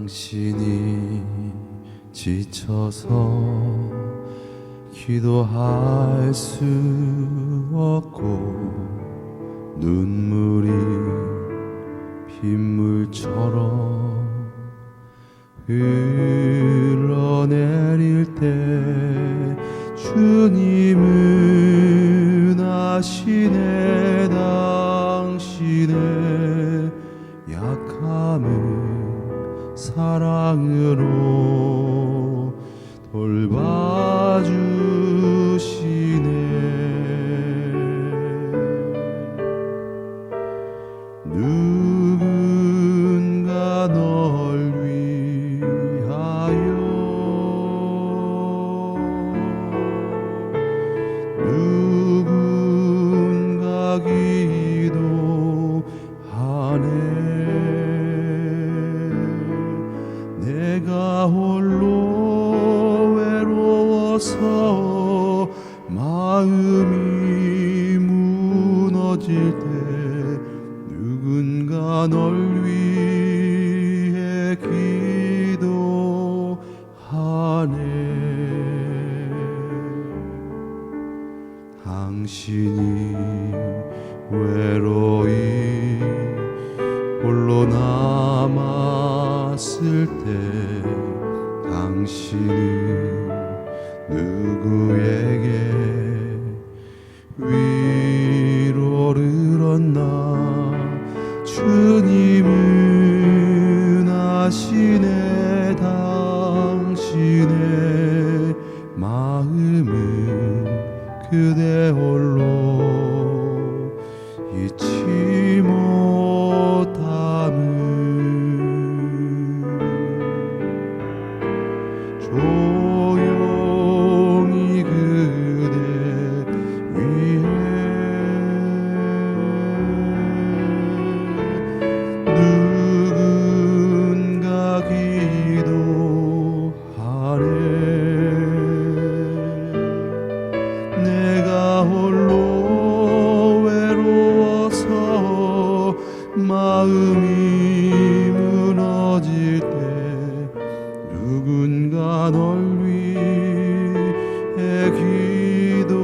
당신이 지쳐서 기도할 수 없고 눈물이 빗물처럼 흘러내릴 때 주님은 아시네. 당신의 약함을 사랑으로 돌봐주시네. 누군가 널 위하여 누군가 기도하네. 내가 홀로 외로워서 마음이 무너질 때 누군가 널 위해 기도하네. 당신이 외로이 홀로 남았을 때 당신은 누구에게 위로를 얻나. 주님은 아시네. 당신의 마음은 그대 홀로 잊지 못함을. 조용히 그대 위해 누군가 기도하네. 내가 홀로 외로워서 마음이 무너질 때 누군가 널 위해 기도하네.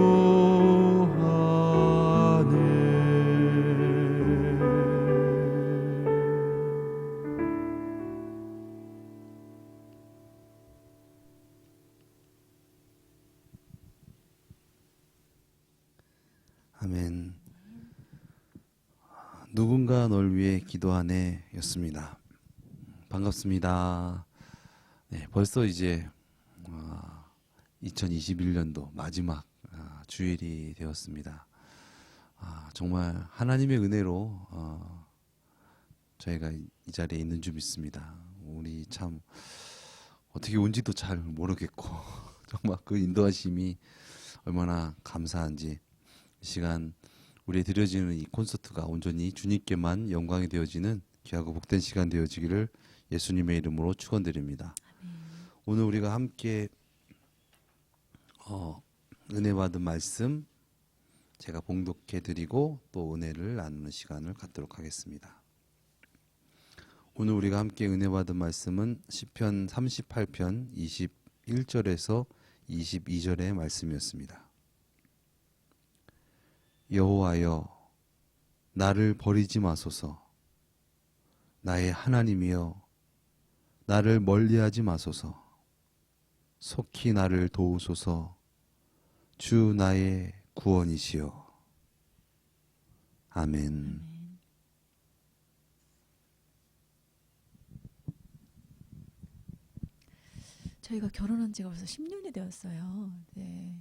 아멘. 누군가 널 위해 기도하네 였습니다. 반갑습니다. 네, 벌써 이제 2021년도 마지막 주일이 되었습니다. 정말 하나님의 은혜로 저희가 이 자리에 있는 줄 믿습니다. 우리 참 어떻게 온지도 잘 모르겠고 정말 그 인도하심이 얼마나 감사한지, 이 시간 우리에 드려지는 이 콘서트가 온전히 주님께만 영광이 되어지는 귀하고 복된 시간 되어지기를 예수님의 이름으로 축원드립니다. 오늘 우리가 함께 은혜 받은 말씀 제가 봉독해 드리고 또 은혜를 나누는 시간을 갖도록 하겠습니다. 오늘 우리가 함께 은혜 받은 말씀은 시편 38편 21절에서 22절의 말씀이었습니다. 여호와여, 나를 버리지 마소서. 나의 하나님이여, 나를 멀리하지 마소서. 속히 나를 도우소서. 주 나의 구원이시여. 아멘. 저희가 결혼한 지가 벌써 10년이 되었어요. 네,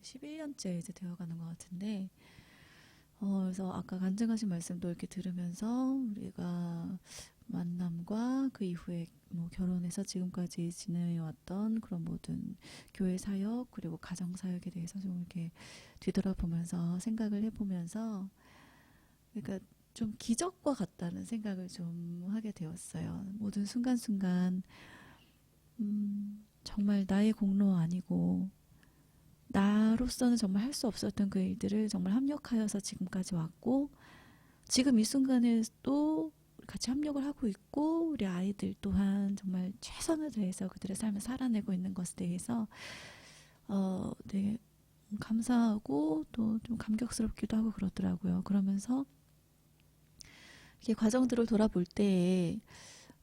11년째 이제 되어가는 것 같은데, 그래서 아까 간증하신 말씀도 이렇게 들으면서 우리가 만남과 그 이후에 뭐 결혼해서 지금까지 지내왔던 그런 모든 교회 사역 그리고 가정 사역에 대해서 좀 이렇게 뒤돌아보면서 생각을 해보면서, 그러니까 좀 기적과 같다는 생각을 좀 하게 되었어요. 모든 순간순간 정말 나의 공로 아니고 나로서는 정말 할 수 없었던 그 일들을 정말 합력하여서 지금까지 왔고, 지금 이 순간에도 같이 협력을 하고 있고 우리 아이들 또한 정말 최선을 다해서 그들의 삶을 살아내고 있는 것에 대해서 되게 감사하고 또 좀 감격스럽기도 하고 그러더라고요. 그러면서 이렇게 과정들을 돌아볼 때에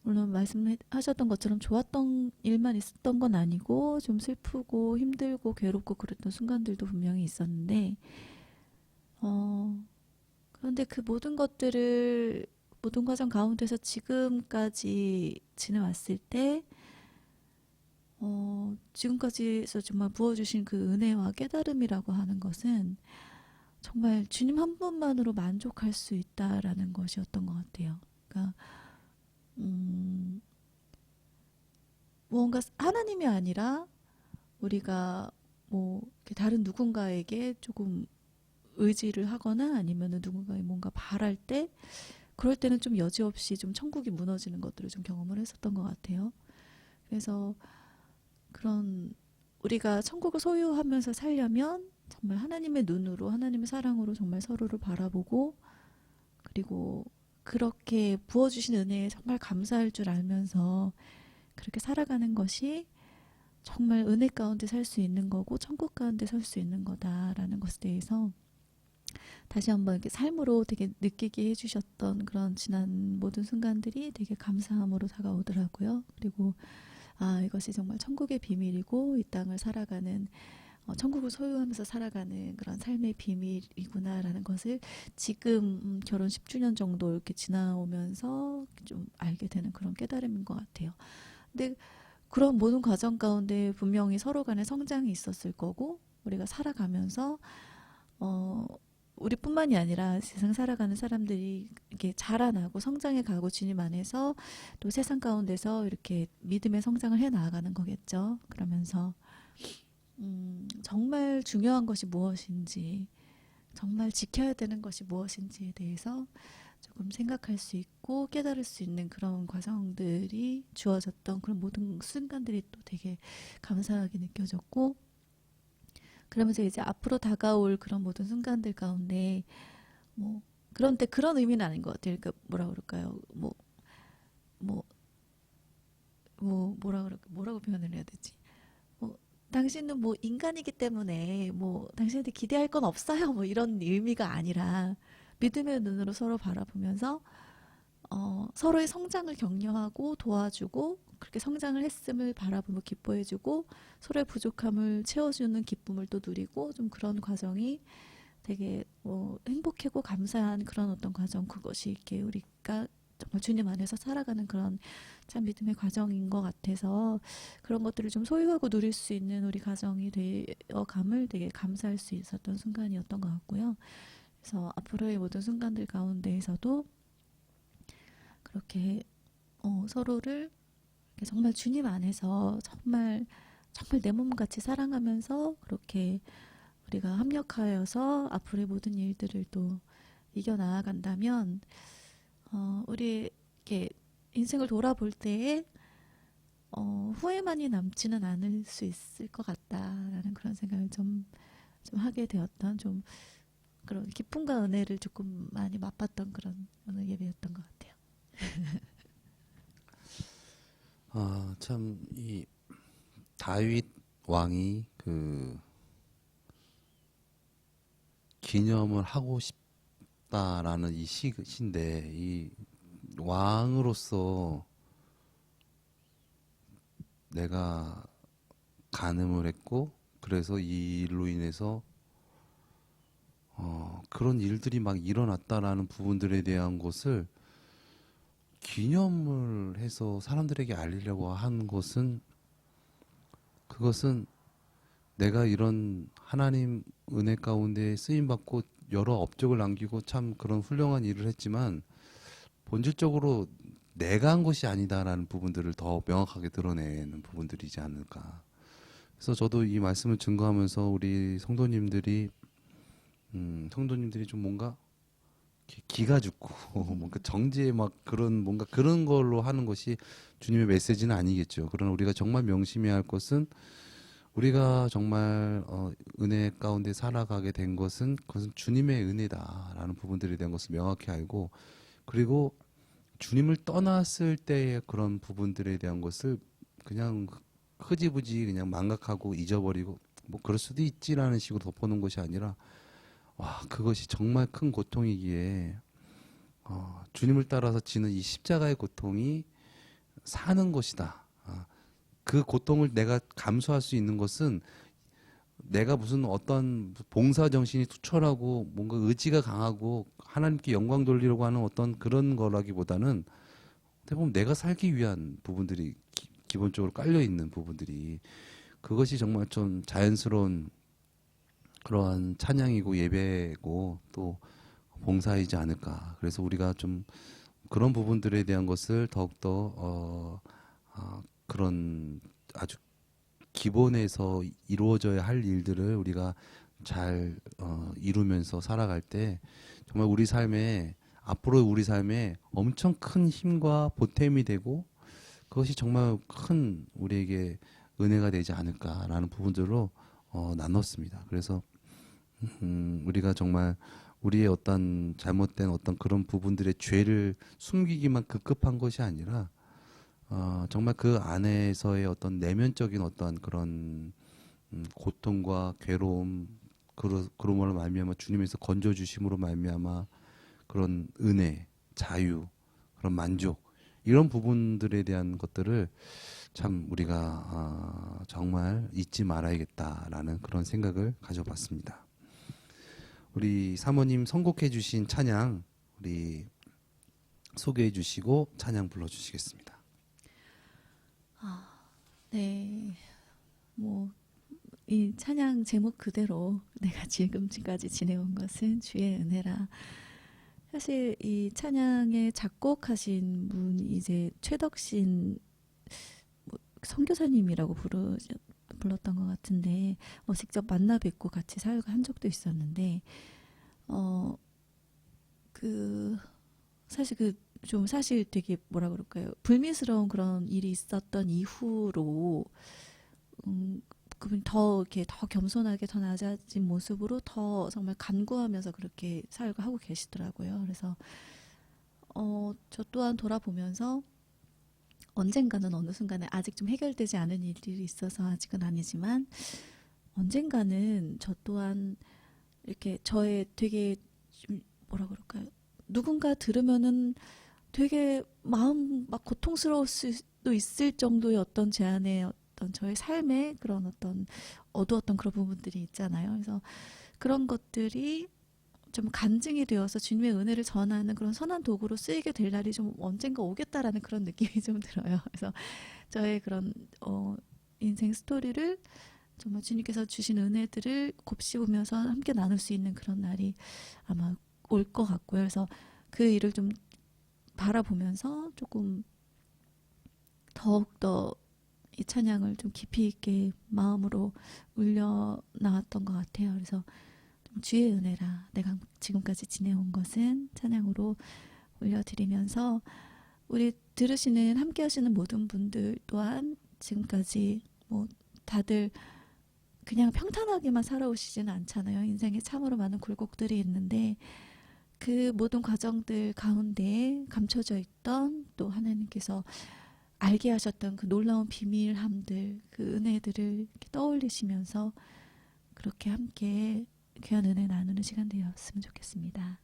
물론 말씀하셨던 것처럼 좋았던 일만 있었던 건 아니고 좀 슬프고 힘들고 괴롭고 그랬던 순간들도 분명히 있었는데 그런데 그 모든 것들을 모든 과정 가운데서 지금까지 지내왔을 때 지금까지서 정말 부어주신 그 은혜와 깨달음이라고 하는 것은 정말 주님 한 분만으로 만족할 수 있다라는 것이었던 것 같아요. 그러니까 무언가 하나님이 아니라 우리가 뭐 이렇게 다른 누군가에게 조금 의지를 하거나 아니면은 누군가에 뭔가 바랄 때 그럴 때는 좀 여지없이 좀 천국이 무너지는 것들을 좀 경험을 했었던 것 같아요. 그래서 그런 우리가 천국을 소유하면서 살려면 정말 하나님의 눈으로 하나님의 사랑으로 정말 서로를 바라보고 그리고 그렇게 부어주신 은혜에 정말 감사할 줄 알면서 그렇게 살아가는 것이 정말 은혜 가운데 살 수 있는 거고 천국 가운데 살 수 있는 거다라는 것에 대해서 다시 한번 이렇게 삶으로 되게 느끼게 해주셨던 그런 지난 모든 순간들이 되게 감사함으로 다가오더라고요. 그리고 이것이 정말 천국의 비밀이고 이 땅을 살아가는 천국을 소유하면서 살아가는 그런 삶의 비밀이구나라는 것을 지금 결혼 10주년 정도 이렇게 지나오면서 좀 알게 되는 그런 깨달음인 것 같아요. 근데 그런 모든 과정 가운데 분명히 서로 간에 성장이 있었을 거고 우리가 살아가면서 우리뿐만이 아니라 세상 살아가는 사람들이 이렇게 자라나고 성장해 가고 주님 안에서 또 세상 가운데서 이렇게 믿음의 성장을 해 나아가는 거겠죠. 그러면서 정말 중요한 것이 무엇인지 정말 지켜야 되는 것이 무엇인지에 대해서 조금 생각할 수 있고 깨달을 수 있는 그런 과정들이 주어졌던 그런 모든 순간들이 또 되게 감사하게 느껴졌고 그러면서 이제 앞으로 다가올 그런 모든 순간들 가운데 뭐 그런데 그런 의미는 아닌 것 같아요. 그러니까 뭐라 그럴까요? 뭐 뭐라고 표현을 해야 되지? 뭐 당신은 뭐 인간이기 때문에 뭐 당신한테 기대할 건 없어요. 뭐 이런 의미가 아니라 믿음의 눈으로 서로 바라보면서 서로의 성장을 격려하고 도와주고 그렇게 성장을 했음을 바라보며 기뻐해주고 서로의 부족함을 채워주는 기쁨을 또 누리고 좀 그런 과정이 되게 행복하고 감사한 그런 어떤 과정 그것이 이렇게 우리가 정말 주님 안에서 살아가는 그런 참 믿음의 과정인 것 같아서 그런 것들을 좀 소유하고 누릴 수 있는 우리 가정이 되어감을 되게 감사할 수 있었던 순간이었던 것 같고요. 그래서 앞으로의 모든 순간들 가운데에서도 그렇게 서로를 정말 주님 안에서 정말 내 몸같이 사랑하면서 그렇게 우리가 합력하여서 앞으로의 모든 일들을 또 이겨 나아간다면 우리 이렇게 인생을 돌아볼 때에 후회만이 남지는 않을 수 있을 것 같다라는 그런 생각을 좀 하게 되었던 좀 그런 기쁨과 은혜를 조금 많이 맛봤던 그런 오늘 예배였던 것 같아요. 참 이 다윗 왕이 그 기념을 하고 싶다라는 이 시인데 이 왕으로서 내가 간음을 했고 그래서 이 일로 인해서 그런 일들이 막 일어났다라는 부분들에 대한 것을 기념을 해서 사람들에게 알리려고 한 것은 그것은 내가 이런 하나님 은혜 가운데 쓰임 받고 여러 업적을 남기고 참 그런 훌륭한 일을 했지만 본질적으로 내가 한 것이 아니다라는 부분들을 더 명확하게 드러내는 부분들이지 않을까. 그래서 저도 이 말씀을 증거하면서 우리 성도님들이 좀 뭔가 기가 죽고 뭔가 정지에 막 그런 뭔가 그런 걸로 하는 것이 주님의 메시지는 아니겠죠. 그러나 우리가 정말 명심해야 할 것은 우리가 정말 은혜 가운데 살아가게 된 것은 그것은 주님의 은혜다라는 부분들에 대한 것을 명확히 알고 그리고 주님을 떠났을 때의 그런 부분들에 대한 것을 그냥 흐지부지 그냥 망각하고 잊어버리고 뭐 그럴 수도 있지라는 식으로 덮어놓은 것이 아니라 와 그것이 정말 큰 고통이기에 주님을 따라서 지는 이 십자가의 고통이 사는 것이다. 그 고통을 내가 감수할 수 있는 것은 내가 무슨 어떤 봉사 정신이 투철하고 뭔가 의지가 강하고 하나님께 영광 돌리려고 하는 어떤 그런 거라기보다는 어떻게 보면 내가 살기 위한 부분들이 기본적으로 깔려 있는 부분들이 그것이 정말 좀 자연스러운 그러한 찬양이고 예배고 또 봉사이지 않을까. 그래서 우리가 좀 그런 부분들에 대한 것을 더욱더 그런 아주 기본에서 이루어져야 할 일들을 우리가 잘 이루면서 살아갈 때 정말 우리 삶에 앞으로 우리 삶에 엄청 큰 힘과 보탬이 되고 그것이 정말 큰 우리에게 은혜가 되지 않을까라는 부분들로 나눴습니다. 그래서 우리가 정말 우리의 어떤 잘못된 어떤 그런 부분들의 죄를 숨기기만 급급한 것이 아니라 정말 그 안에서의 어떤 내면적인 어떤 그런 고통과 괴로움 그러므로 말미암아 주님에서 건져 주심으로 말미암아 그런 은혜, 자유, 그런 만족 이런 부분들에 대한 것들을 참 우리가 정말 잊지 말아야겠다라는 그런 생각을 가져봤습니다. 우리 사모님 선곡해 주신 찬양 우리 소개해 주시고 찬양 불러주시겠습니다. 네, 뭐 이 찬양 제목 그대로 내가 지금까지 지내온 것은 주의 은혜라. 사실 이 찬양에 작곡하신 분이 이제 최덕신 선교사님이라고 불렀던 것 같은데 직접 만나 뵙고 같이 사역을 한 적도 있었는데 사실 되게 뭐라 그럴까요? 불미스러운 그런 일이 있었던 이후로 그분이 더 겸손하게 더 낮아진 모습으로 더 정말 간구하면서 그렇게 사역을 하고 계시더라고요. 그래서 저 또한 돌아보면서 언젠가는 어느 순간에 아직 좀 해결되지 않은 일들이 있어서 아직은 아니지만 언젠가는 저 또한 이렇게 저의 되게 좀 뭐라 그럴까요? 누군가 들으면은 되게 마음 막 고통스러울 수도 있을 정도의 어떤 제 안에 어떤 저의 삶의 그런 어떤 어두웠던 그런 부분들이 있잖아요. 그래서 그런 것들이 좀 간증이 되어서 주님의 은혜를 전하는 그런 선한 도구로 쓰이게 될 날이 좀 언젠가 오겠다라는 그런 느낌이 좀 들어요. 그래서 저의 그런 인생 스토리를 정말 주님께서 주신 은혜들을 곱씹으면서 함께 나눌 수 있는 그런 날이 아마 올 것 같고요. 그래서 그 일을 좀 바라보면서 조금 더욱더 이 찬양을 좀 깊이 있게 마음으로 울려 나왔던 것 같아요. 그래서 주의 은혜라 내가 지금까지 지내온 것은 찬양으로 올려드리면서 우리 들으시는 함께 하시는 모든 분들 또한 지금까지 뭐 다들 그냥 평탄하게만 살아오시지는 않잖아요. 인생에 참으로 많은 굴곡들이 있는데 그 모든 과정들 가운데 감춰져 있던 또 하나님께서 알게 하셨던 그 놀라운 비밀함들 그 은혜들을 이렇게 떠올리시면서 그렇게 함께 귀한 은혜 나누는 시간 되었으면 좋겠습니다.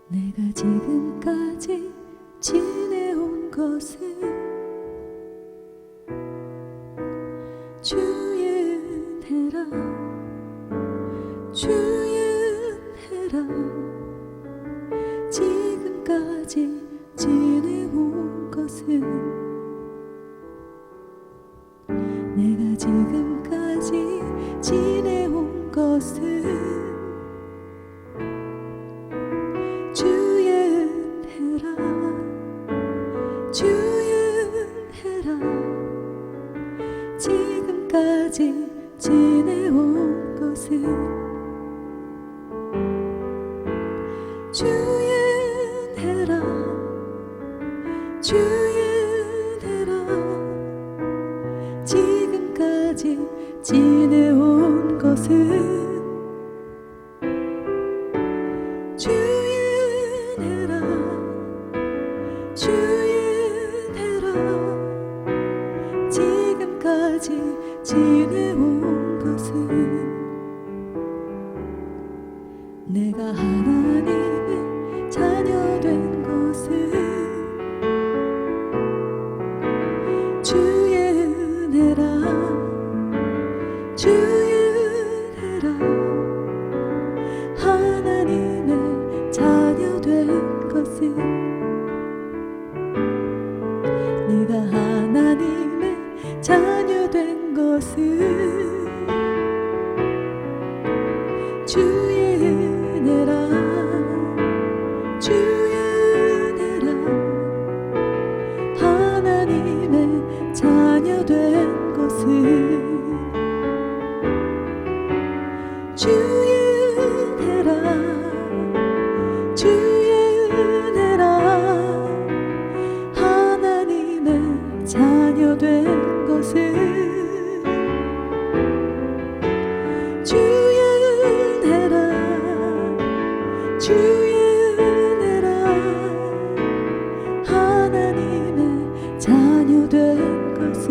내가 지금까지 지내온 것은 주의 은혜라 주의 은혜라 지금까지 지내온 것은 내가 지금까지 지내온 것은 주의 은혜라 주의 은혜라 지금까지 지내온 것은 주인해라 주인해라 지금까지 지내온 것은 주인해라 주인해라 지금까지 지내온 것은 내가 하나님의 자녀 된 것은 주의 은혜라 주의 은혜라 하나님의 자녀 된 것은 내가 하나님의 자녀 된 것은 주의 은혜라 주의 은혜라 하나님의 자녀 된 것은 주의 은혜라 주의 은혜라 하나님의 자녀 된 것은 주의 은혜라 주의 은혜라 하나님의 자녀 된 것은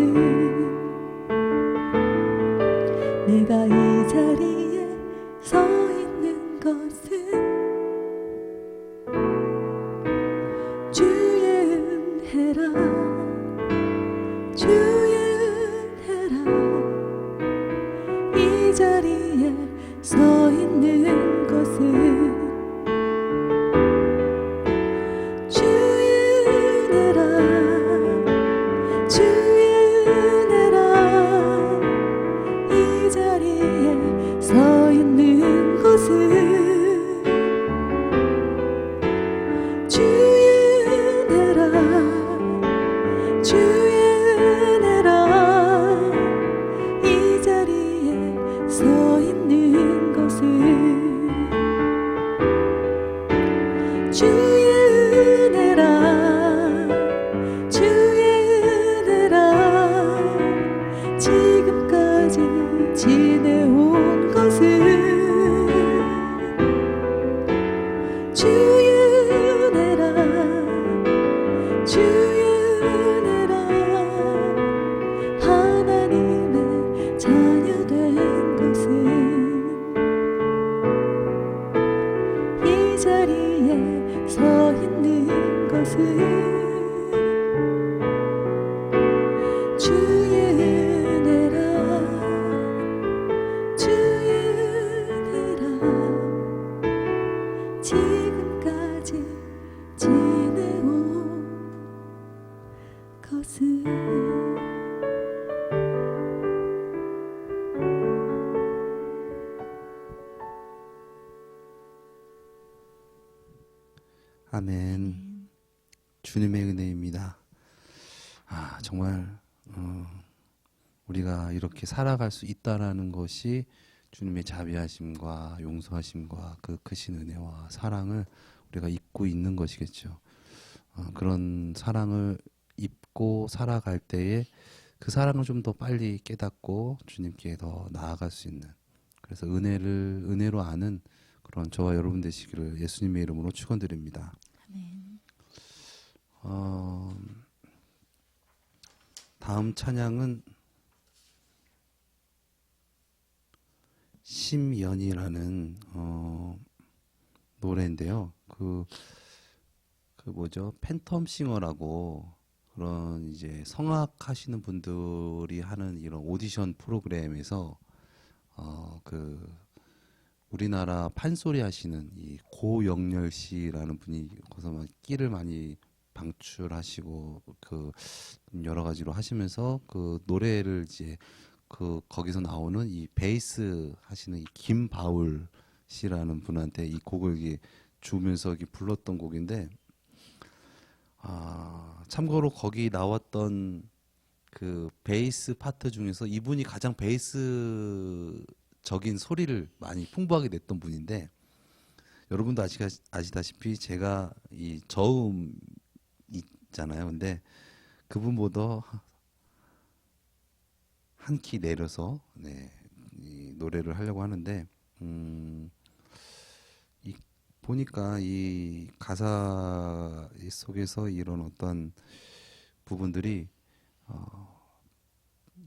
내가 이 자리에 서 있는 것은 주의 은혜라 주의 은혜라 이 자리에 서 있는 것은 주의 은혜라 주의 은혜라 이 자리에 서 있는 것은 주의 은혜라 주의 은혜라 이 자리에 서 있는 것은 주의 은혜라 주의 은혜라 지금까지 지내온 것은 주의 은혜라 주의 은혜라 하나님의 자녀 된 것은 이 자리에 서 있는 것은 주의 은혜라 주의 은혜라 지금까지 지내온 것은 아멘. 주님의 은혜입니다. 정말 우리가 이렇게 살아갈 수 있다라는 것이 주님의 자비하심과 용서하심과 그 크신 은혜와 사랑을 우리가 입고 있는 것이겠죠. 그런 사랑을 입고 살아갈 때에 그 사랑을 좀 더 빨리 깨닫고 주님께 더 나아갈 수 있는, 그래서 은혜로 아는 그런 저와 여러분 되시기를 예수님의 이름으로 축원드립니다. 아멘. 다음 찬양은 심연이라는 노래인데요. 그 뭐죠? 팬텀싱어라고 그런 이제 성악 하시는 분들이 하는 이런 오디션 프로그램에서 그 우리나라 판소리 하시는 이 고영렬 씨라는 분이 거기서 막 끼를 많이 방출하시고 그 여러 가지로 하시면서 그 노래를 이제 그 거기서 나오는 이 베이스 하시는 이 김바울 씨라는 분한테 이 곡을 이게 주면서 이렇게 불렀던 곡인데, 참고로 거기 나왔던 그 베이스 파트 중에서 이분이 가장 베이스적인 소리를 많이 풍부하게 냈던 분인데, 여러분도 아시다시피 제가 이 저음 있잖아요. 근데 그분보다 한 키 내려서 이 노래를 하려고 하는데 이 보니까 이 가사 속에서 이런 어떤 부분들이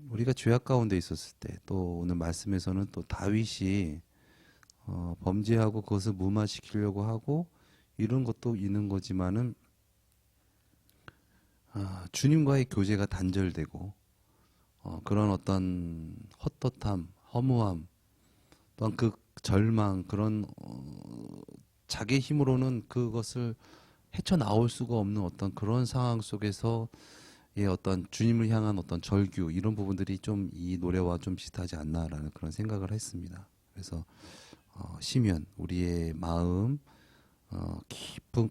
우리가 죄악 가운데 있었을 때, 또 오늘 말씀에서는 또 다윗이 범죄하고 그것을 무마시키려고 하고 이런 것도 있는 거지만은 주님과의 교제가 단절되고 그런 어떤 헛헛함, 허무함, 또한 그 절망, 그런 자기 힘으로는 그것을 헤쳐나올 수가 없는 어떤 그런 상황 속에서 어떤 주님을 향한 어떤 절규, 이런 부분들이 좀 이 노래와 좀 비슷하지 않나라는 그런 생각을 했습니다. 그래서 시면, 우리의 마음 깊은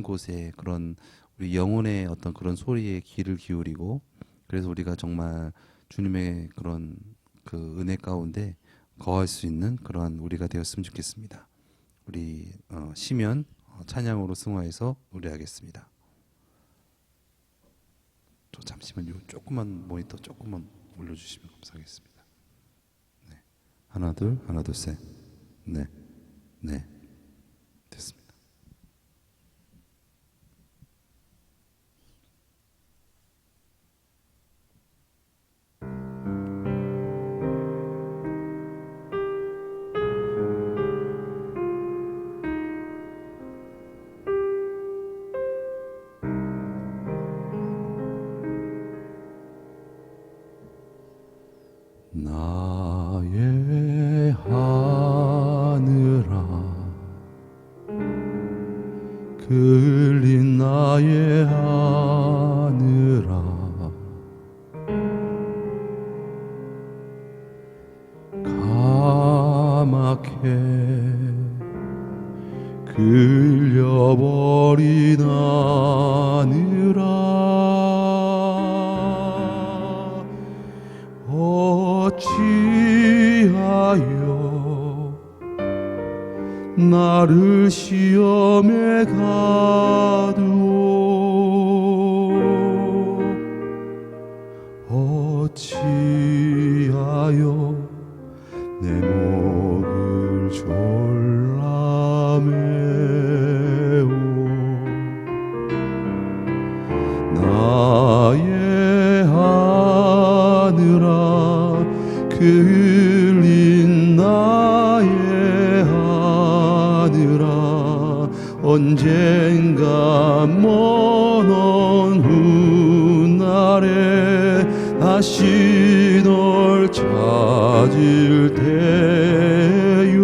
곳에 그런 우리 영혼의 어떤 그런 소리에 귀를 기울이고, 그래서 우리가 정말 주님의 그런 그 은혜 가운데 거할 수 있는 그러한 우리가 되었으면 좋겠습니다. 우리 시면 찬양으로 승화해서 노래하겠습니다. 저 잠시만요. 조금만 모니터 조금만 올려주시면 감사하겠습니다. 네. 하나 둘 셋. 네. 됐습니다. 나의 하늘아, 그을린 나의 하늘아, 까맣게 그을려버린 하늘아, 어찌하여 나를 시험에 가두오, 어찌하여 내 목을 졸라매오. 나의 하늘아, 그을린 나의 하늘아, 언젠가 먼 훗날에 다시 널 찾을 때요.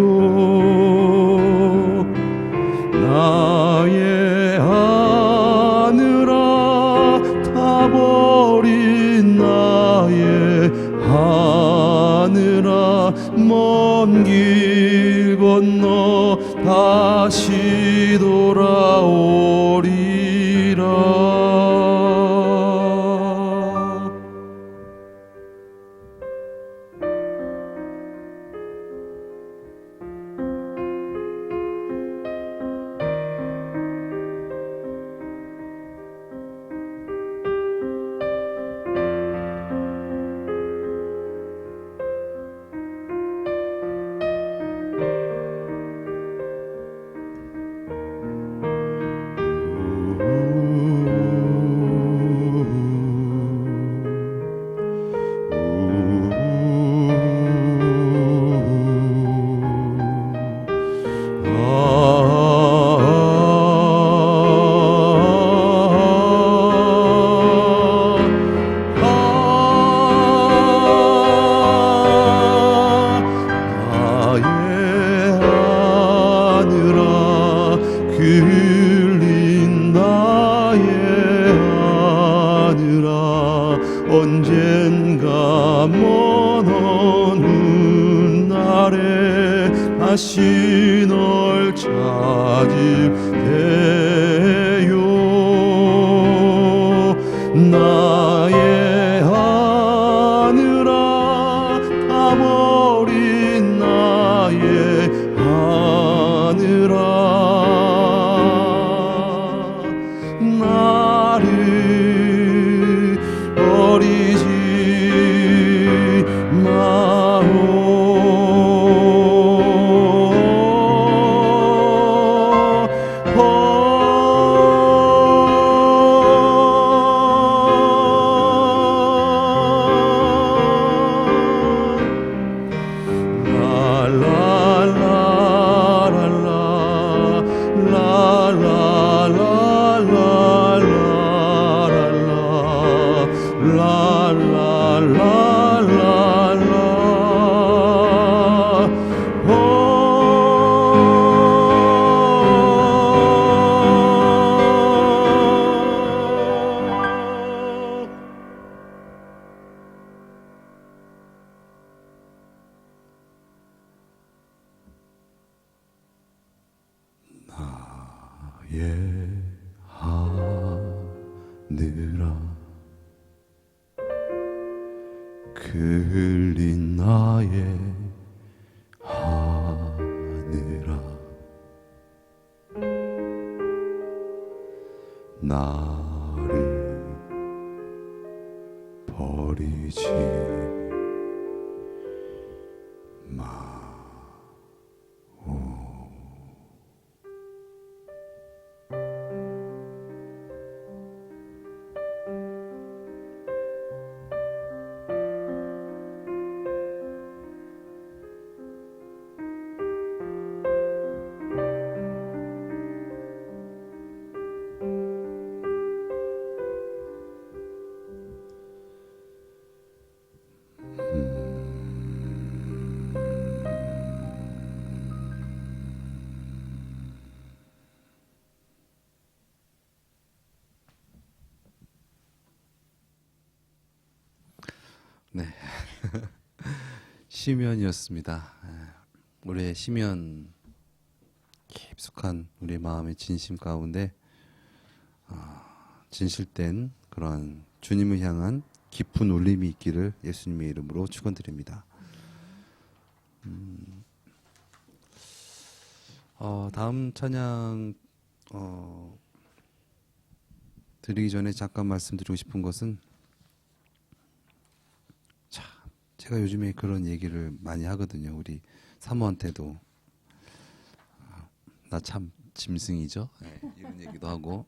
나의 하늘아, 타버린 나의 하늘아, 먼 길 건너 다시 돌아오리라. 그을린 나의 하늘아, 언젠가 먼 훗날에 다시 널 찾을 때요. 나의 하늘아, 타버린 나의 하늘아, 예하느라 흘린 나의 하늘아 나를 버리지 네. 시면이었습니다. 우리의 시면 깊숙한 우리 마음의 진심 가운데 진실된 그러한 주님을 향한 깊은 울림이 있기를 예수님의 이름으로 축원드립니다. 다음 찬양 드리기 전에 잠깐 말씀드리고 싶은 것은 제가 요즘에 그런 얘기를 많이 하거든요. 우리 사모한테도 나 참 짐승이죠. 네, 이런 얘기도 하고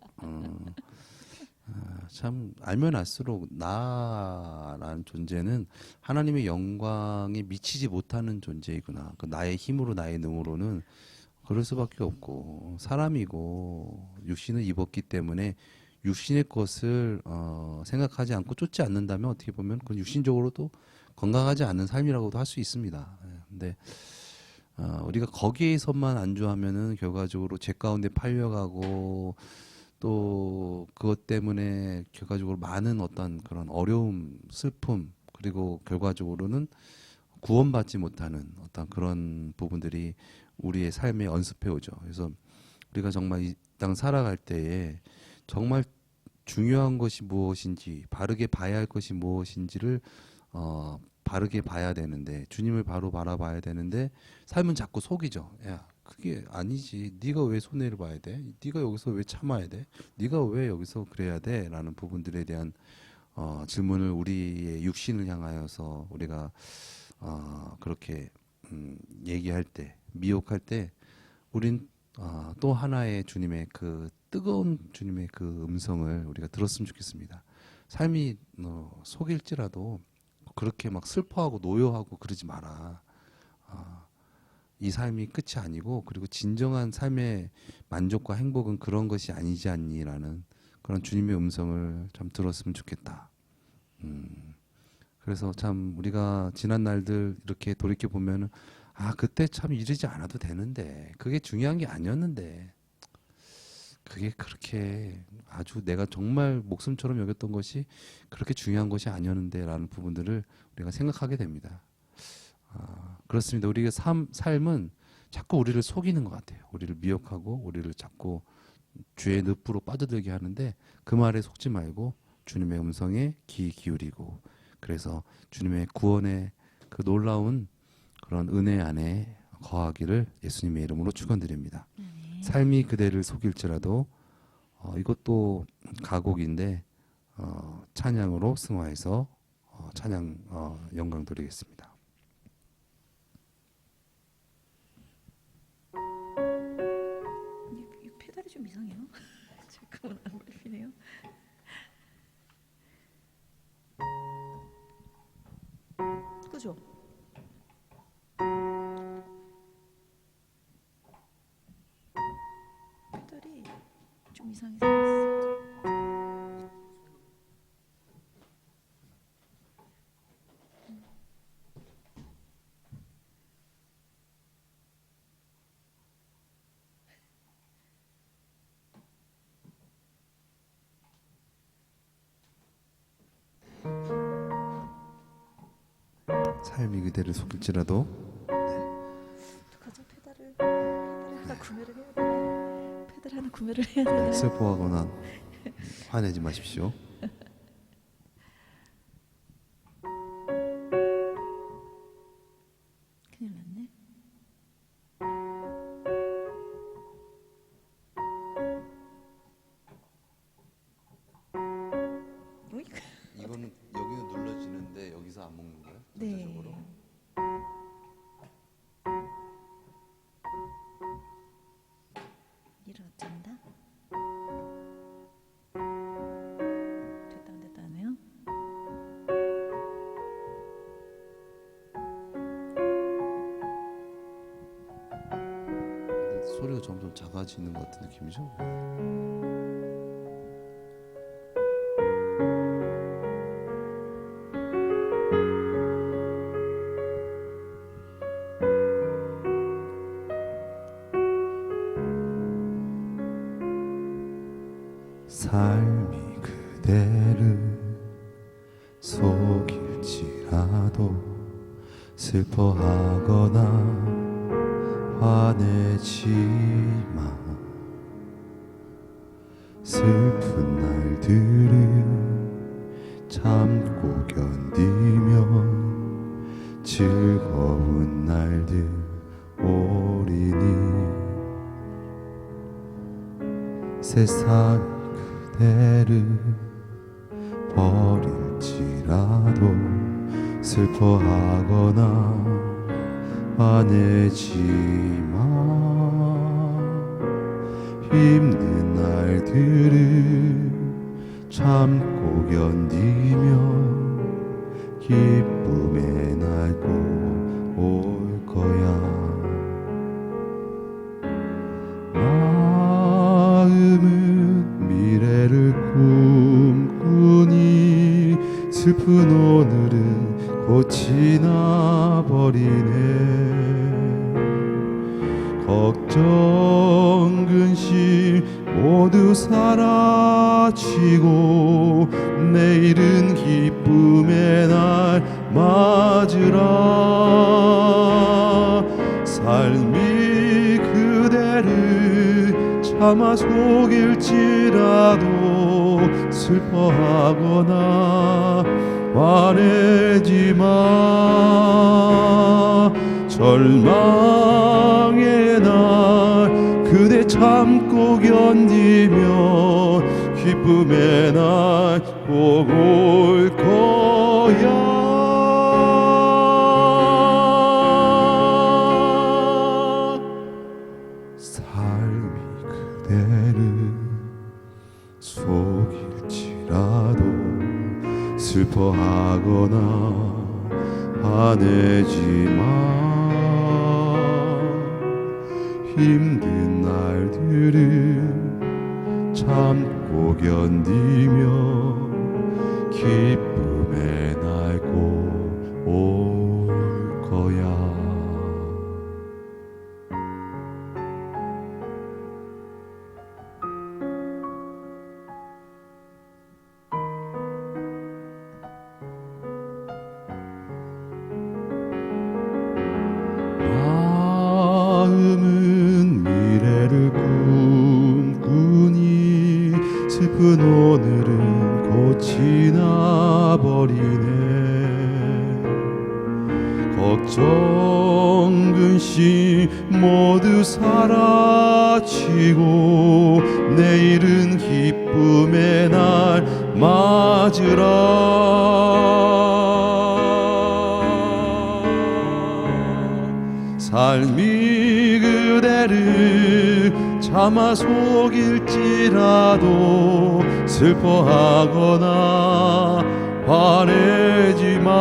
참 알면 알수록 나라는 존재는 하나님의 영광에 미치지 못하는 존재이구나. 그 나의 힘으로 나의 능으로는 그럴 수밖에 없고 사람이고 육신을 입었기 때문에 육신의 것을 생각하지 않고 쫓지 않는다면 어떻게 보면 그 육신적으로도 건강하지 않은 삶이라고도 할 수 있습니다. 근데 우리가 거기에서만 안주하면은 결과적으로 죄 가운데 팔려가고 또 그것 때문에 결과적으로 많은 어떤 그런 어려움, 슬픔 그리고 결과적으로는 구원받지 못하는 어떤 그런 부분들이 우리의 삶에 언습해 오죠. 그래서 우리가 정말 이 땅 살아갈 때에 정말 중요한 것이 무엇인지 바르게 봐야 할 것이 무엇인지를 바르게 봐야 되는데 주님을 바로 바라봐야 되는데 삶은 자꾸 속이죠. 야 그게 아니지. 네가 왜 손해를 봐야 돼? 네가 여기서 왜 참아야 돼? 네가 왜 여기서 그래야 돼? 라는 부분들에 대한 질문을 우리의 육신을 향하여서 우리가 그렇게 얘기할 때 미혹할 때 우린 또 하나의 주님의 그 뜨거운 주님의 그 음성을 우리가 들었으면 좋겠습니다. 삶이 속일지라도 그렇게 막 슬퍼하고 노여하고 그러지 마라. 이 삶이 끝이 아니고 그리고 진정한 삶의 만족과 행복은 그런 것이 아니지 않니라는 그런 주님의 음성을 참 들었으면 좋겠다. 그래서 참 우리가 지난 날들 이렇게 돌이켜 보면은 그때 참 이러지 않아도 되는데 그게 중요한 게 아니었는데 그게 그렇게 아주 내가 정말 목숨처럼 여겼던 것이 그렇게 중요한 것이 아니었는데라는 부분들을 우리가 생각하게 됩니다. 그렇습니다. 우리의 삶은 자꾸 우리를 속이는 것 같아요. 우리를 미혹하고 우리를 자꾸 죄의 늪으로 빠져들게 하는데 그 말에 속지 말고 주님의 음성에 귀 기울이고 그래서 주님의 구원의 그 놀라운 그런 은혜 안에 거하기를 예수님의 이름으로 축원드립니다. 삶이 그대를 속일지라도 이것도 가곡인데 찬양으로 승화해서 찬양 영광 드리겠습니다. 이 페달이 좀 이상해요. 잠깐만 안 밟히네요. 그죠? 페달이 좀 이상해 생겼어. 삶이 그대를 속일지라도 어떡하죠? 페달을 하나 구매를 해야 되나? 카드를 하나 구매를 해야 되나요? 슬퍼하거나 화내지 마십시오. 큰일 났네. 어이? 이거는 여기는 눌러지는데 여기서 안 먹는 거예요? 네. 전체적으로? 일을 어쩐다? 됐다 안 됐다 하네요. 근데 소리가 점점 작아지는 것 같은 느낌이죠? 삶이 그대를 속일지라도 슬퍼하거나 화내지 마. 슬픈 날들을 참고 견디면 즐거운 날들 오리니. 세상 그대를 버릴지라도 슬퍼하거나 화내지 마. 힘든 날들을 참고 견디면 기쁨의 날 꼭 올 거야. 마음은 미래를 꿈꾸니 슬픈 오늘은 곧 지나버리네. 걱정 근심 모두 사라지고 내일은 기쁨의 날 맞으라. 삶이 그대를 차마 속일지라도 슬퍼하거나 화내지 마. 절망의 날 그대 참고 견디면 기쁨의 날 꼭 올 거야. 삶이 그대를 속일지라도 슬퍼하거나 화내지 마. 힘든 날들을 참고 견디며 기쁨의 날 꼭 올 거야. 마음은 미래를 꿈꾸니 슬픈 오늘은 곧 지나버리네. 걱정 근심 모두 사라지고 내일은 기쁨의 날 맞으라. 삶이 그대를 차마 속일지라도 슬퍼하거나 화내지 마.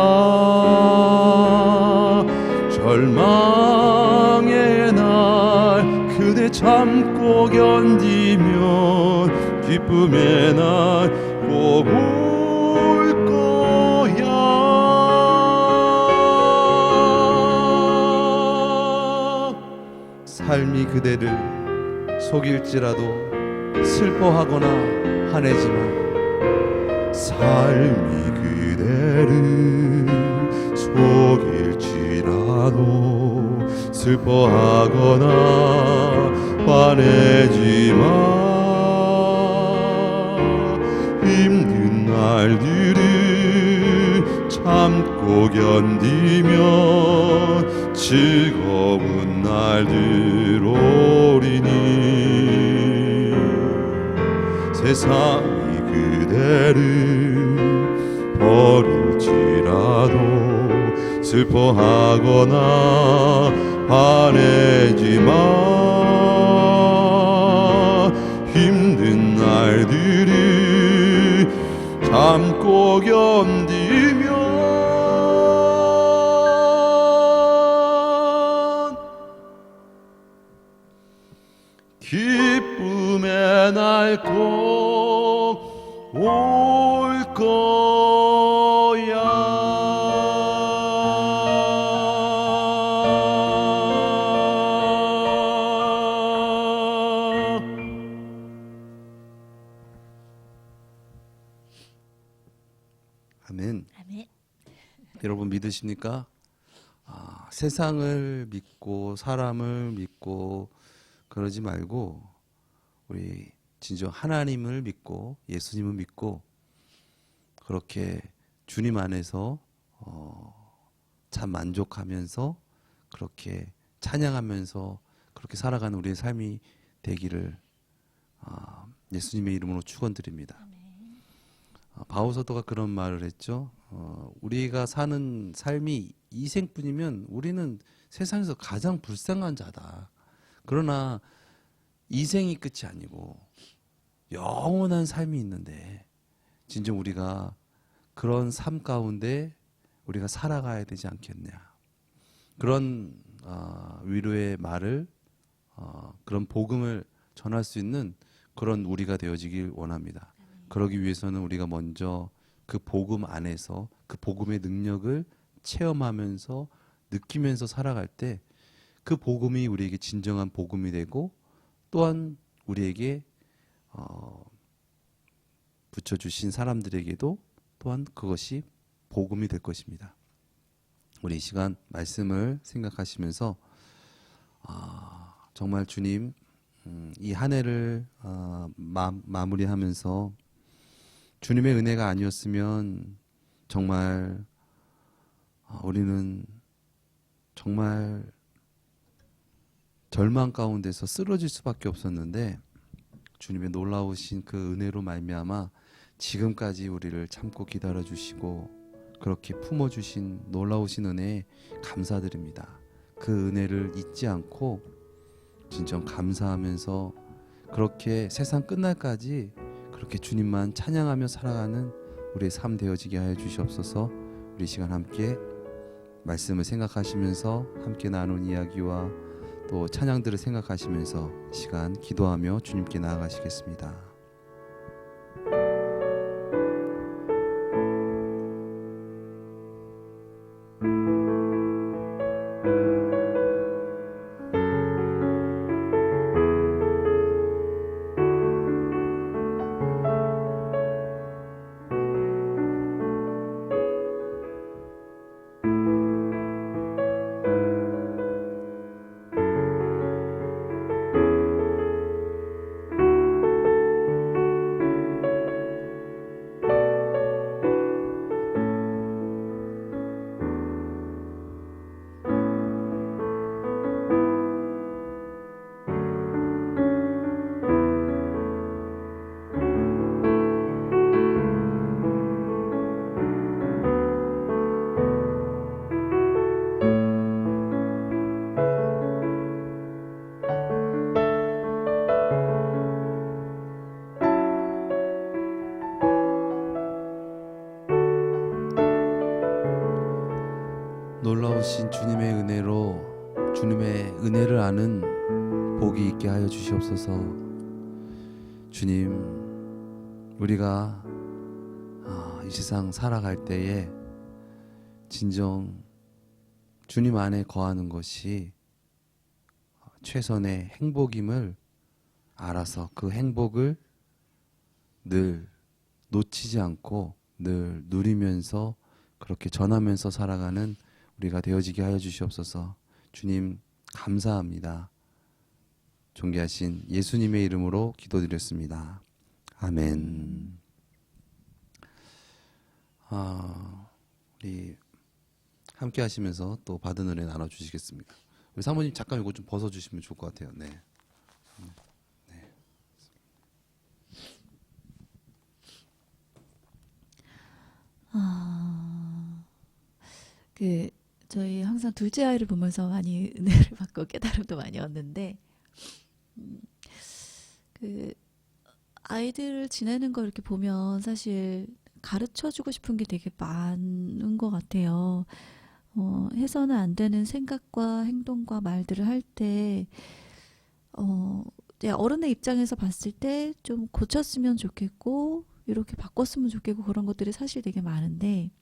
절망의 날 그대 참고 견디면 기쁨의 날 꼭 올 거야. 삶이 그대를 속일지라도 슬퍼하거나 화내지 마. 삶이 그대를 속일지라도 슬퍼하거나 화내지 마. 힘든 날들을 참고 견디면 즐거운 날들 오리니. 세상이 그대를 버릴지라도 슬퍼하거나 화내지 마. 힘든 날들을 참고 견디면 기쁨의 날 꼭 올 거야. 아멘. 아멘. 여러분 믿으십니까? 세상을 믿고 사람을 믿고 그러지 말고 우리 진정 하나님을 믿고 예수님을 믿고 그렇게 주님 안에서 참 만족하면서 그렇게 찬양하면서 그렇게 살아가는 우리의 삶이 되기를 예수님의 이름으로 축원드립니다. 바울 사도가 그런 말을 했죠. 우리가 사는 삶이 이 생뿐이면 우리는 세상에서 가장 불쌍한 자다. 그러나 이 생이 끝이 아니고 영원한 삶이 있는데 진정 우리가 그런 삶 가운데 우리가 살아가야 되지 않겠냐. 그런 위로의 말을 그런 복음을 전할 수 있는 그런 우리가 되어지길 원합니다. 그러기 위해서는 우리가 먼저 그 복음 안에서 그 복음의 능력을 체험하면서 느끼면서 살아갈 때 그 복음이 우리에게 진정한 복음이 되고 또한 우리에게 붙여주신 사람들에게도 또한 그것이 복음이 될 것입니다. 우리 이 시간 말씀을 생각하시면서 정말 주님 이 한 해를 마무리하면서 주님의 은혜가 아니었으면 정말 우리는 정말 절망 가운데서 쓰러질 수밖에 없었는데 주님의 놀라우신 그 은혜로 말미암아 지금까지 우리를 참고 기다려 주시고 그렇게 품어 주신 놀라우신 은혜에 감사드립니다. 그 은혜를 잊지 않고 진정 감사하면서 그렇게 세상 끝날까지 그렇게 주님만 찬양하며 살아가는 우리의 삶 되어지게 하여 주시옵소서. 우리 시간 함께 말씀을 생각하시면서 함께 나눈 이야기와 또 찬양들을 생각하시면서 시간 기도하며 주님께 나아가시겠습니다. 놀라우신 주님의 은혜로 주님의 은혜를 아는 복이 있게 하여 주시옵소서. 주님, 우리가 이 세상 살아갈 때에 진정 주님 안에 거하는 것이 최선의 행복임을 알아서 그 행복을 늘 놓치지 않고 늘 누리면서 그렇게 전하면서 살아가는 우리가 되어지게 하여 주시옵소서. 주님 감사합니다. 존귀하신 예수님의 이름으로 기도드렸습니다. 아멘. 우리 함께 하시면서 또 받은 은혜 나눠주시겠습니다. 우리 사모님 잠깐 이거 좀 벗어주시면 좋을 것 같아요. 네. 그 저희 항상 둘째 아이를 보면서 많이 은혜를 받고 깨달음도 많이 얻는데 그 아이들을 지내는 걸 이렇게 보면 사실 가르쳐주고 싶은 게 되게 많은 것 같아요. 해서는 안 되는 생각과 행동과 말들을 할 때, 이제 어른의 입장에서 봤을 때 좀 고쳤으면 좋겠고, 이렇게 바꿨으면 좋겠고, 그런 것들이 사실 되게 많은데,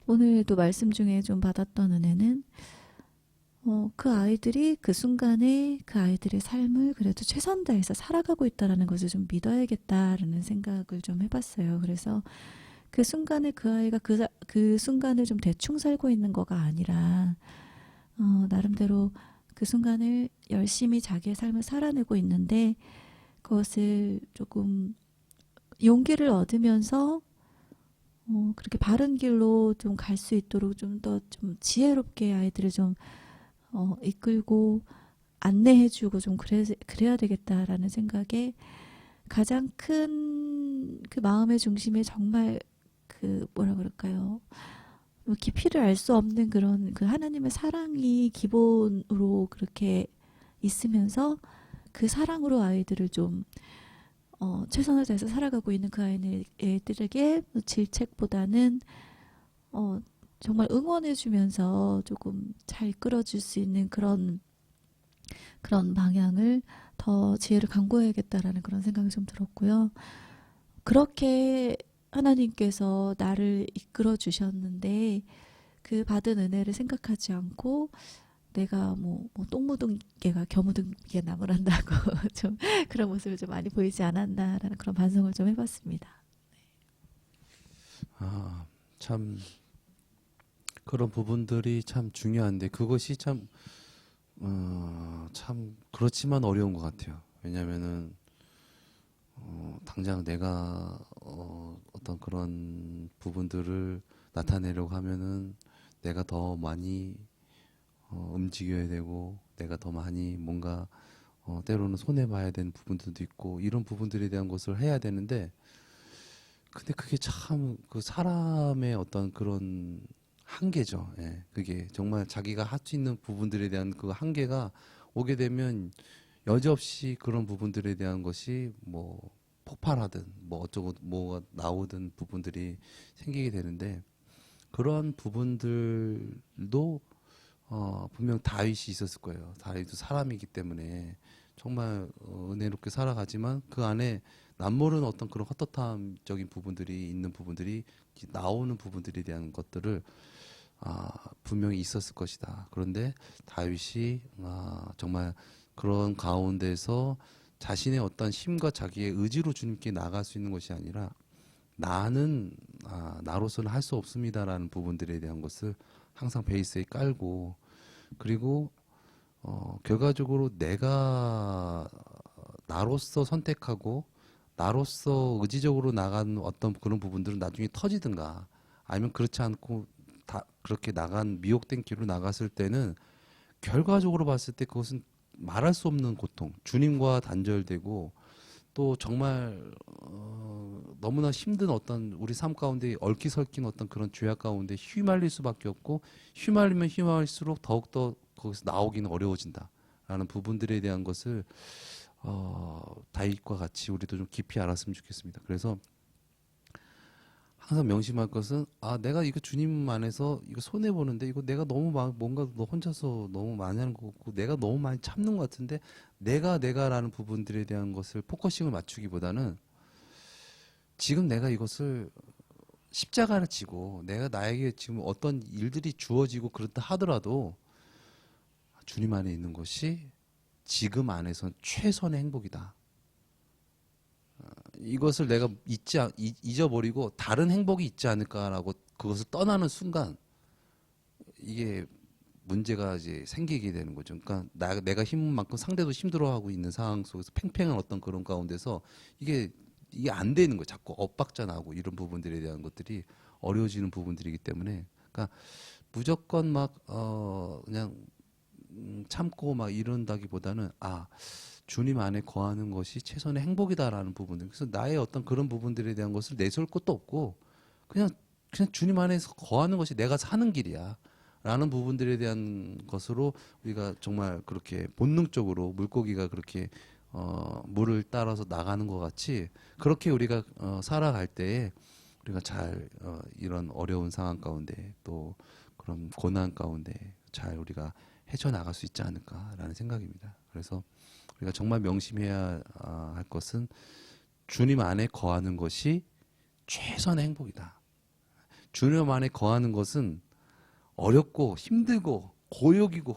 오늘도 말씀 중에 좀 받았던 은혜는, 그 아이들이 그 순간에 그 아이들의 삶을 그래도 최선 다해서 살아가고 있다라는 것을 좀 믿어야겠다라는 생각을 좀 해봤어요. 그래서 그 순간에 그 아이가 그 순간을 좀 대충 살고 있는 거가 아니라, 나름대로 그 순간을 열심히 자기의 삶을 살아내고 있는데, 그것을 조금 용기를 얻으면서, 그렇게 바른 길로 좀 갈 수 있도록 좀 더 좀 지혜롭게 아이들을 좀 이끌고 안내해주고 좀 그래야 되겠다라는 생각에 가장 큰 그 마음의 중심에 정말 그 뭐라 그럴까요? 깊이를 알 수 없는 그런 그 하나님의 사랑이 기본으로 그렇게 있으면서 그 사랑으로 아이들을 좀 최선을 다해서 살아가고 있는 그 아이들에게 질책보다는 정말 응원해주면서 조금 잘 이끌어줄 수 있는 그런 방향을 더 지혜를 강구해야겠다라는 그런 생각이 좀 들었고요. 그렇게 하나님께서 나를 이끌어 주셨는데 그 받은 은혜를 생각하지 않고 내가 똥 묻은 개가 겨 묻은 개 나무란다고 좀 그런 모습을 좀 많이 보이지 않았나라는 그런 반성을 좀 해봤습니다. 참 그런 부분들이 참 중요한데 그것이 참 그렇지만 어려운 것 같아요. 왜냐하면은 당장 내가 어떤 그런 부분들을 나타내려고 하면은 내가 더 많이 움직여야 되고 내가 더 많이 뭔가 때로는 손해봐야 되는 부분들도 있고 이런 부분들에 대한 것을 해야 되는데 근데 그게 참 그 사람의 어떤 그런 한계죠. 예, 그게 정말 자기가 할 수 있는 부분들에 대한 그 한계가 오게 되면 여지없이 그런 부분들에 대한 것이 뭐 폭발하든 뭐 어쩌고 뭐가 나오든 부분들이 생기게 되는데 그런 부분들도 분명 다윗이 있었을 거예요. 다윗도 사람이기 때문에 정말 은혜롭게 살아가지만 그 안에 남모르는 어떤 그런 헛헛함적인 부분들이 있는 부분들이 나오는 부분들에 대한 것들을 분명히 있었을 것이다. 그런데 다윗이 정말 그런 가운데서 자신의 어떤 힘과 자기의 의지로 주님께 나아갈 수 있는 것이 아니라 나는 나로서는 할 수 없습니다라는 부분들에 대한 것을 항상 베이스에 깔고 그리고 결과적으로 내가 나로서 선택하고 나로서 의지적으로 나간 어떤 그런 부분들은 나중에 터지든가 아니면 그렇지 않고 다 그렇게 나간 미혹된 길로 나갔을 때는 결과적으로 봤을 때 그것은 말할 수 없는 고통, 주님과 단절되고 또 정말 너무나 힘든 어떤 우리 삶 가운데 얽히설킨 어떤 그런 죄악 가운데 휘말릴 수밖에 없고 휘말리면 휘말릴수록 더욱더 거기서 나오기는 어려워진다라는 부분들에 대한 것을 다윗과 같이 우리도 좀 깊이 알았으면 좋겠습니다. 그래서 항상 명심할 것은 내가 이거 주님 안에서 이거 손해 보는데 이거 내가 너무 뭔가 너 혼자서 너무 많이 하는 것 같고 내가 너무 많이 참는 것 같은데 내가라는 부분들에 대한 것을 포커싱을 맞추기보다는 지금 내가 이것을 십자가를 지고 내가 나에게 지금 어떤 일들이 주어지고 그렇다 하더라도 주님 안에 있는 것이 지금 안에선 최선의 행복이다. 이것을 내가 잊어버리고 다른 행복이 있지 않을까라고 그것을 떠나는 순간 이게 문제가 이제 생기게 되는 거죠. 그러니까 내가 힘은 만큼 상대도 힘들어하고 있는 상황 속에서 팽팽한 어떤 그런 가운데서 이게 안 되는 거예요. 자꾸 엇박자 나고 이런 부분들에 대한 것들이 어려워지는 부분들이기 때문에, 그러니까 무조건 막 그냥 참고 막 이런다기보다는 주님 안에 거하는 것이 최선의 행복이다라는 부분들. 그래서 나의 어떤 그런 부분들에 대한 것을 내세울 것도 없고 그냥 주님 안에서 거하는 것이 내가 사는 길이야 라는 부분들에 대한 것으로 우리가 정말 그렇게 본능적으로 물고기가 그렇게 물을 따라서 나가는 것 같이 그렇게 우리가 살아갈 때에 우리가 잘 이런 어려운 상황 가운데 또 그런 고난 가운데 잘 우리가 헤쳐나갈 수 있지 않을까라는 생각입니다. 그래서 우리가 정말 명심해야 할 것은 주님 안에 거하는 것이 최선의 행복이다. 주님 안에 거하는 것은 어렵고 힘들고 고역이고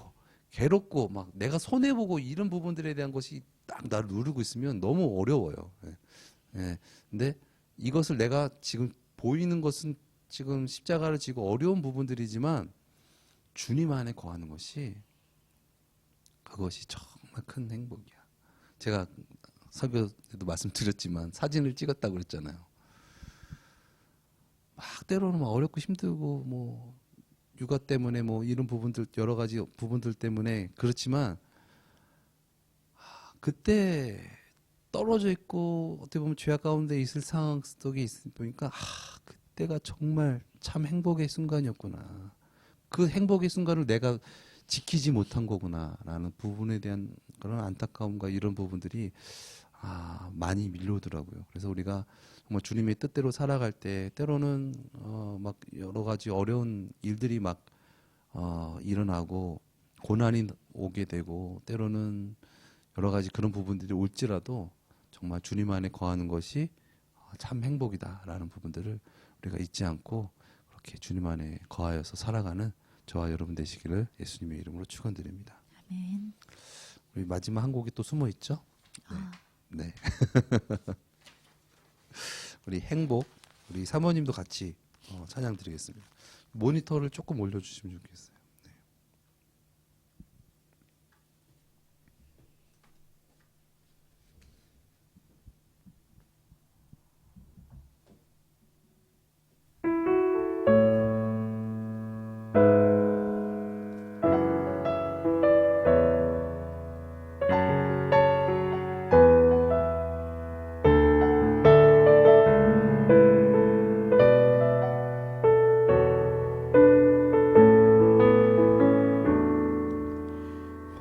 괴롭고 막 내가 손해보고 이런 부분들에 대한 것이 딱 나를 누르고 있으면 너무 어려워요. 예. 근데 이것을 내가 지금 보이는 것은 지금 십자가를 지고 어려운 부분들이지만 주님 안에 거하는 것이 그것이 정말 큰 행복이야. 제가 설교 때도 말씀드렸지만 사진을 찍었다고 그랬잖아요. 막 때로는 막 어렵고 힘들고 뭐 육아 때문에 뭐 이런 부분들 여러 가지 부분들 때문에 그렇지만 그때 떨어져 있고 어떻게 보면 죄악 가운데 있을 상황 속에 보니까 그때가 정말 참 행복의 순간이었구나. 그 행복의 순간을 내가 지키지 못한 거구나라는 부분에 대한 그런 안타까움과 이런 부분들이 많이 밀려오더라고요. 그래서 우리가 정말 주님의 뜻대로 살아갈 때 때로는 막 여러 가지 어려운 일들이 막 일어나고 고난이 오게 되고 때로는 여러 가지 그런 부분들이 올지라도 정말 주님 안에 거하는 것이 참 행복이다라는 부분들을 우리가 잊지 않고 그렇게 주님 안에 거하여서 살아가는 저와 여러분 되시기를 예수님의 이름으로 축원드립니다. 아멘. 우리 마지막 한 곡이 또 숨어 있죠? 네. 우리 행복, 우리 사모님도 같이 찬양 드리겠습니다. 모니터를 조금 올려주시면 좋겠어요.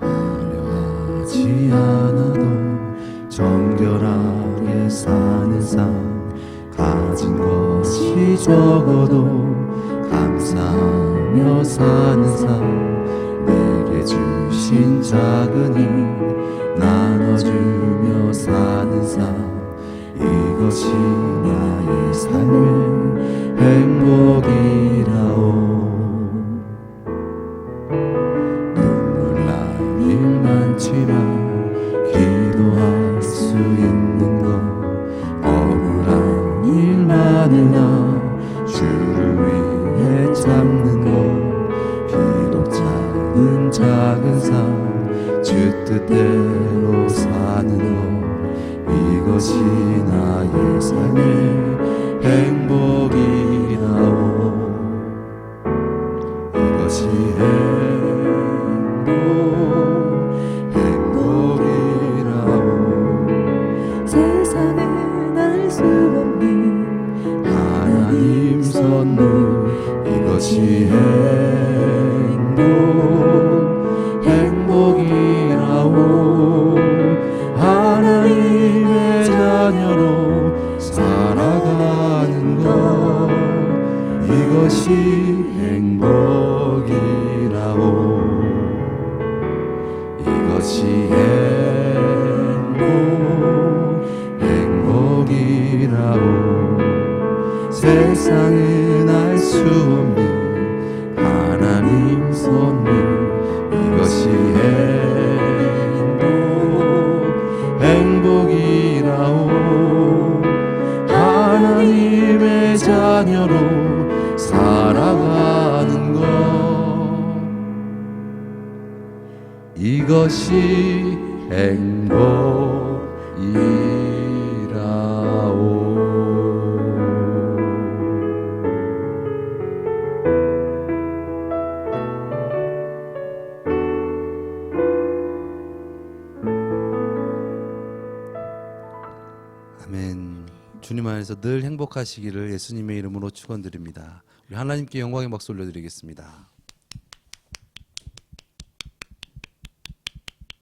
화려하지 않아도 정결하게 사는 삶 가진 것이 적어도 감사하며 사는 삶 내게 주신 작은 힘 나눠주며 사는 삶 이것이 나의 삶의 행복이라오 기도할 수 있는 것 억울한 일만이나 주를 위해 참는 것 비록 작은 삶 주 뜻대로 사는 것 이것이 나의 삶의 행복이라오 이것이 세상은 알 수 없는 하나님 선물 이것이 행복이라오 하나님의 자녀로 살아가는 것 이것이 행복이라오 이것이 행복이라오 세상은 알 수 없는 하나님 선물 이것이 행복이라오 하나님의 자녀로 살아가는 것 이것이 행복이라오. 아멘. 주님 안에서 늘 행복하시기를 예수님의 이름으로 축원드립니다. 우리 하나님께 영광의 박수 올려드리겠습니다.